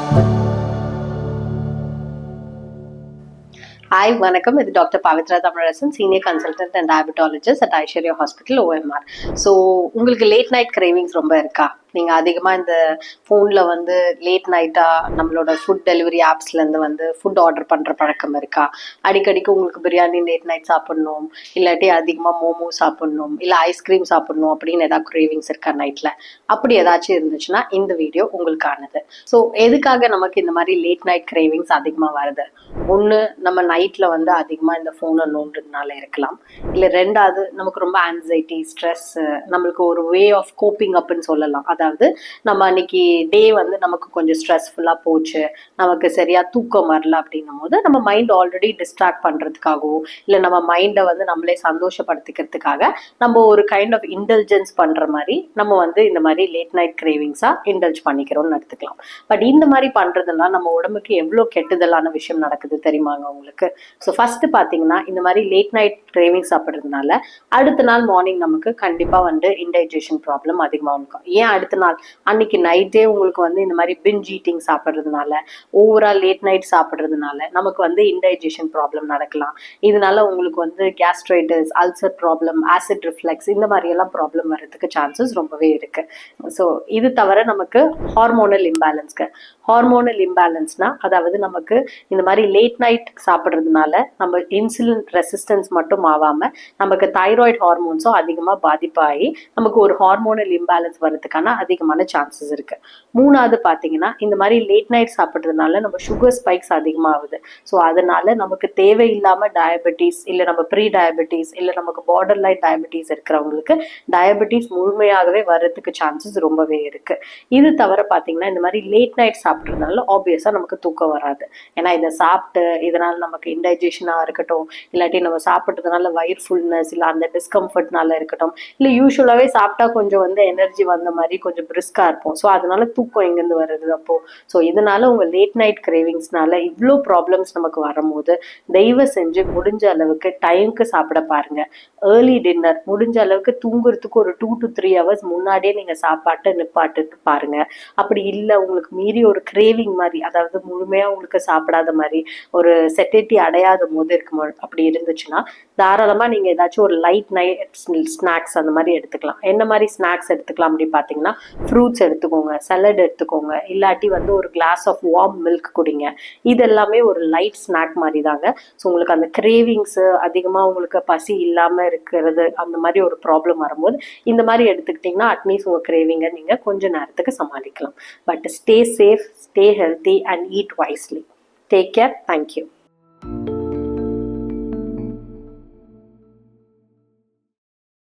Hi, வணக்கம். இது doctor Pavithra Tamilarasan, senior consultant and diabetologist at Aishwarya hospital OMR. So உங்களுக்கு late night cravings ரொம்ப இருக்கா? நீங்கள் அதிகமாக இந்த ஃபோனில் வந்து லேட் நைட்டாக நம்மளோட ஃபுட் டெலிவரி ஆப்ஸ்லேருந்து வந்து ஃபுட் ஆர்டர் பண்ணுற பழக்கம் இருக்கா? அடிக்கடிக்கு உங்களுக்கு பிரியாணி லேட் நைட் சாப்பிட்ணும், இல்லாட்டி அதிகமாக மோமோ சாப்பிட்ணும், இல்லை ஐஸ்கிரீம் சாப்பிட்ணும் அப்படின்னு ஏதாவது கிரேவிங்ஸ் இருக்கா நைட்டில்? அப்படி ஏதாச்சும் இருந்துச்சுன்னா இந்த வீடியோ உங்களுக்கானது. ஸோ எதுக்காக நமக்கு இந்த மாதிரி லேட் நைட் கிரேவிங்ஸ் அதிகமாக வருது? ஒன்று, நம்ம நைட்டில் வந்து அதிகமாக இந்த ஃபோனை நோண்டுறதுனால இருக்கலாம். இல்லை ரெண்டாவது, நமக்கு ரொம்ப ஆன்சைட்டி, ஸ்ட்ரெஸ், நம்மளுக்கு ஒரு வே ஆஃப் கோப்பிங் அப்னு சொல்லலாம். அதாவது நம்ம அன்னைக்கு டே வந்து நமக்கு கொஞ்சம் ஸ்ட்ரெஸ்ஃபுல்லாக போச்சு, நமக்கு சரியாக தூக்கம் வரல அப்படின்னும் போது நம்ம மைண்ட் ஆல்ரெடி டிஸ்ட்ராக்ட் பண்ணுறதுக்காகவோ இல்லை நம்ம மைண்டை வந்து நம்மளே சந்தோஷப்படுத்திக்கிறதுக்காக நம்ம ஒரு கைண்ட் ஆஃப் இன்டெலிஜென்ஸ் பண்ணுற மாதிரி நம்ம வந்து இந்த மாதிரி லேட் நைட் கிரேவிங்ஸாக இன்டல்ஜ் பண்ணிக்கிறோம்னு எடுத்துக்கலாம். பட் இந்த மாதிரி பண்ணுறதுனா நம்ம உடம்புக்கு எவ்வளோ கெட்டுதலான விஷயம் நடக்குது தெரியுமாங்க உங்களுக்கு? ஸோ ஃபர்ஸ்ட் பார்த்தீங்கன்னா, இந்த மாதிரி லேட் நைட் கிரேவிங்ஸ் சாப்பிட்றதுனால அடுத்த நாள் மார்னிங் நமக்கு கண்டிப்பாக வந்து இன்டைஜஷன் ப்ராப்ளம் அதிகமாக இருக்கும். ஏன் அடுத்த நாள் அன்னைக்கு நைட்டே உங்களுக்கு வந்து இந்த மாதிரி பிஞ்ச் ஈட்டிங் சாப்பிட்றதுனால, ஓவரால் லேட் நைட் சாப்பிட்றதுனால நமக்கு வந்து இன்டைஜஷன் ப்ராப்ளம் நடக்கலாம். இதனால உங்களுக்கு வந்து gastritis, ulcer problem, acid reflux இந்த மாதிரியெல்லாம் ப்ராப்ளம் வர்றதுக்கு சான்சஸ் ரொம்பவே இருக்கு. ஸோ இது தவிர நமக்கு ஹார்மோனல் இம்பேலன்ஸ்னா அதாவது நமக்கு இந்த மாதிரி லேட் நைட் சாப்பிட்றதுனால நம்ம இன்சுலின் ரெசிஸ்டன்ஸ் மட்டும் ஆகாமல் நமக்கு தைராய்டு ஹார்மோன்ஸும் அதிகமாக பாதிப்பாகி நமக்கு ஒரு ஹார்மோனல் இம்பேலன்ஸ் வர்றதுக்கான அதிகமான சான்சஸ் இருக்கு. மூணாவது பார்த்தீங்கன்னா, இந்த மாதிரி லேட் நைட் சாப்பிட்றதுனால நம்ம சுகர் ஸ்பைக்ஸ் அதிகமாகுது. ஸோ அதனால நமக்கு தேவையில்லாமல் டயபெட்டிஸ் இல்லை நம்ம ப்ரீ டயபெட்டிஸ் இல்லை நமக்கு பார்டர் லைன் டயபெட்டிஸ் இருக்கிறவங்களுக்கு டயபெட்டிஸ் முழுமையாகவே வர்றதுக்கு சான்சஸ் ரொம்பவே இருக்கு. இது தவிர பார்த்தீங்கன்னா, இந்த மாதிரி லேட் நைட் சாப்பிட்றதுனால ஆப்வியஸாக நமக்கு தூக்கம் வராது. ஏன்னா இதை சாப்பிட்டு இதனால நமக்கு இன்டைஜஷனாக இருக்கட்டும், இல்லாட்டி நம்ம சாப்பிட்றதுனால வயிறு ஃபுல்னஸ் இல்லை அந்த டிஸ்கம்ஃபர்ட்னால இருக்கட்டும், இல்லை யூஸ்வலாகவே சாப்பிட்டா கொஞ்சம் வந்து எனர்ஜி வந்த மாதிரி கொஞ்சம் பிரிஸ்காக இருப்போம். ஸோ அதனால தூக்கம் எங்கேருந்து வருது அப்போ? ஸோ இதனால உங்கள் லேட் நைட் கிரேவிங்ஸ்னால இவ்வளோ ப்ராப்ளம்ஸ் நமக்கு வரும்போது தயவு செஞ்சு முடிஞ்ச அளவுக்கு டைமுக்கு சாப்பிட பாருங்க. ஏர்லி டின்னர் முடிஞ்ச அளவுக்கு தூங்குறதுக்கு ஒரு 2 to 3 hours முன்னாடியே நீங்கள் சாப்பாட்டை நிப்பாட்டு பாருங்க. அப்படி இல்லை உங்களுக்கு மீறி ஒரு கிரேவிங் மாதிரி, அதாவது முழுமையாக உங்களுக்கு சாப்பிடாத மாதிரி ஒரு செட்டேட்டி அடையாத போது இருக்கும் அப்படி இருந்துச்சுன்னா தாராளமாக நீங்கள் ஏதாச்சும் ஒரு லைட் நைட் ஸ்நாக்ஸ் அந்த மாதிரி எடுத்துக்கலாம். என்ன மாதிரி ஸ்நாக்ஸ் எடுத்துக்கலாம் அப்படின்னு பார்த்தீங்கன்னா, ஃப்ரூட்ஸ் எடுத்துக்கோங்க, சலட் எடுத்துக்கோங்க, இல்லாட்டி வந்து ஒரு கிளாஸ் ஆஃப் வார்ம் மில்க் குடிங்க. இது எல்லாமே ஒரு லைட் ஸ்நாக் மாதிரி தாங்க. ஸோ உங்களுக்கு அந்த கிரேவிங்ஸு அதிகமாக உங்களுக்கு பசி இல்லாமல் இருக்கிறது அந்த மாதிரி ஒரு ப்ராப்ளம் வரும்போது இந்த மாதிரி எடுத்துக்கிட்டிங்கன்னா அட்லீஸ்ட் உங்கள் கிரேவிங்கை நீங்கள் கொஞ்ச நேரத்துக்கு சமாளிக்கலாம். But stay safe, stay healthy and eat wisely. Take care. Thank you.